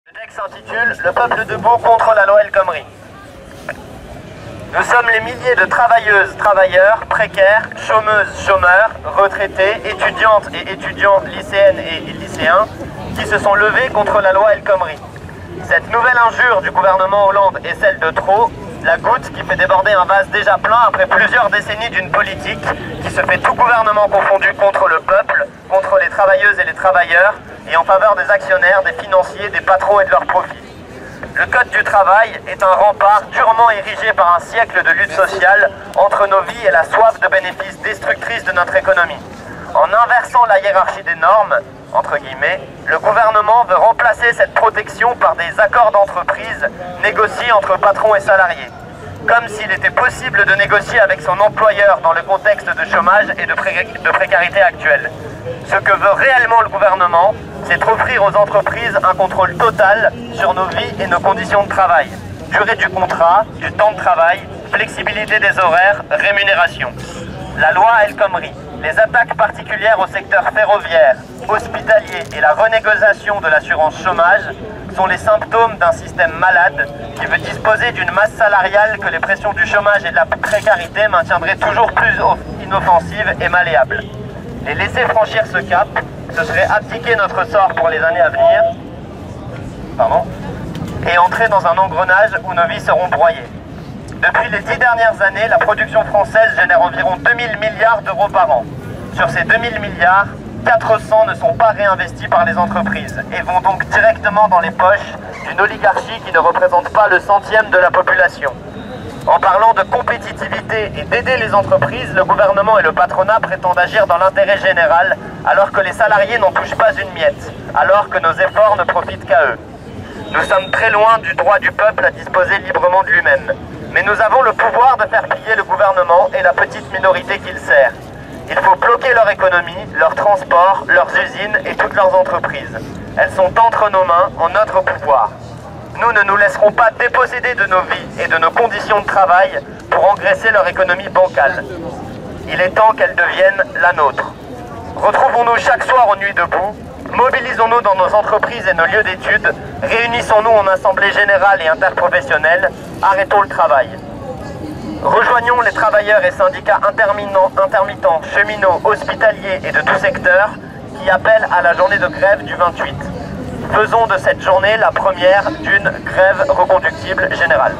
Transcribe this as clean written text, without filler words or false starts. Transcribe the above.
Le texte s'intitule « Le peuple debout contre la loi El Khomri ». Nous sommes les milliers de travailleuses, travailleurs, précaires, chômeuses, chômeurs, retraités, étudiantes et étudiants, lycéennes et lycéens qui se sont levés contre la loi El Khomri. Cette nouvelle injure du gouvernement Hollande est celle de trop, la goutte qui fait déborder un vase déjà plein après plusieurs décennies d'une politique qui se fait tout gouvernement confondu contre le peuple, contre les travailleuses et les travailleurs et en faveur des actionnaires, des financiers, des patrons et de leurs profits. Le Code du travail est un rempart durement érigé par un siècle de lutte sociale entre nos vies et la soif de bénéfices destructrice de notre économie. En inversant la hiérarchie des normes, entre guillemets, le gouvernement veut remplacer cette protection par des accords d'entreprise négociés entre patrons et salariés. Comme s'il était possible de négocier avec son employeur dans le contexte de chômage et de précarité actuelle. Ce que veut réellement le gouvernement, c'est offrir aux entreprises un contrôle total sur nos vies et nos conditions de travail. Durée du contrat, du temps de travail, flexibilité des horaires, rémunération. La loi El Khomri, les attaques particulières au secteur ferroviaire, hospitalier et la renégociation de l'assurance chômage sont les symptômes d'un système malade qui veut disposer d'une masse salariale que les pressions du chômage et de la précarité maintiendraient toujours plus inoffensives et malléables. Les laisser franchir ce cap, ce serait abdiquer notre sort pour les années à venir, et entrer dans un engrenage où nos vies seront broyées. Depuis les 10 dernières années, la production française génère environ 2000 milliards d'euros par an. Sur ces 2000 milliards, 400 ne sont pas réinvestis par les entreprises et vont donc directement dans les poches d'une oligarchie qui ne représente pas le centième de la population. En parlant de compétitivité et d'aider les entreprises, le gouvernement et le patronat prétendent agir dans l'intérêt général alors que les salariés n'en touchent pas une miette, alors que nos efforts ne profitent qu'à eux. Nous sommes très loin du droit du peuple à disposer librement de lui-même. Mais nous avons le pouvoir de faire plier le gouvernement et la petite minorité qu'il sert. Il faut bloquer leur économie, leur transport, leurs usines et toutes leurs entreprises. Elles sont entre nos mains, en notre pouvoir. Nous ne nous laisserons pas déposséder de nos vies et de nos conditions de travail pour engraisser leur économie bancale. Il est temps qu'elle devienne la nôtre. Retrouvons-nous chaque soir aux nuits debout, mobilisons-nous dans nos entreprises et nos lieux d'études, réunissons-nous en assemblée générale et interprofessionnelle, arrêtons le travail. Rejoignons les travailleurs et syndicats intermittents, cheminots, hospitaliers et de tout secteur qui appellent à la journée de grève du 28. Faisons de cette journée la première d'une grève reconductible générale.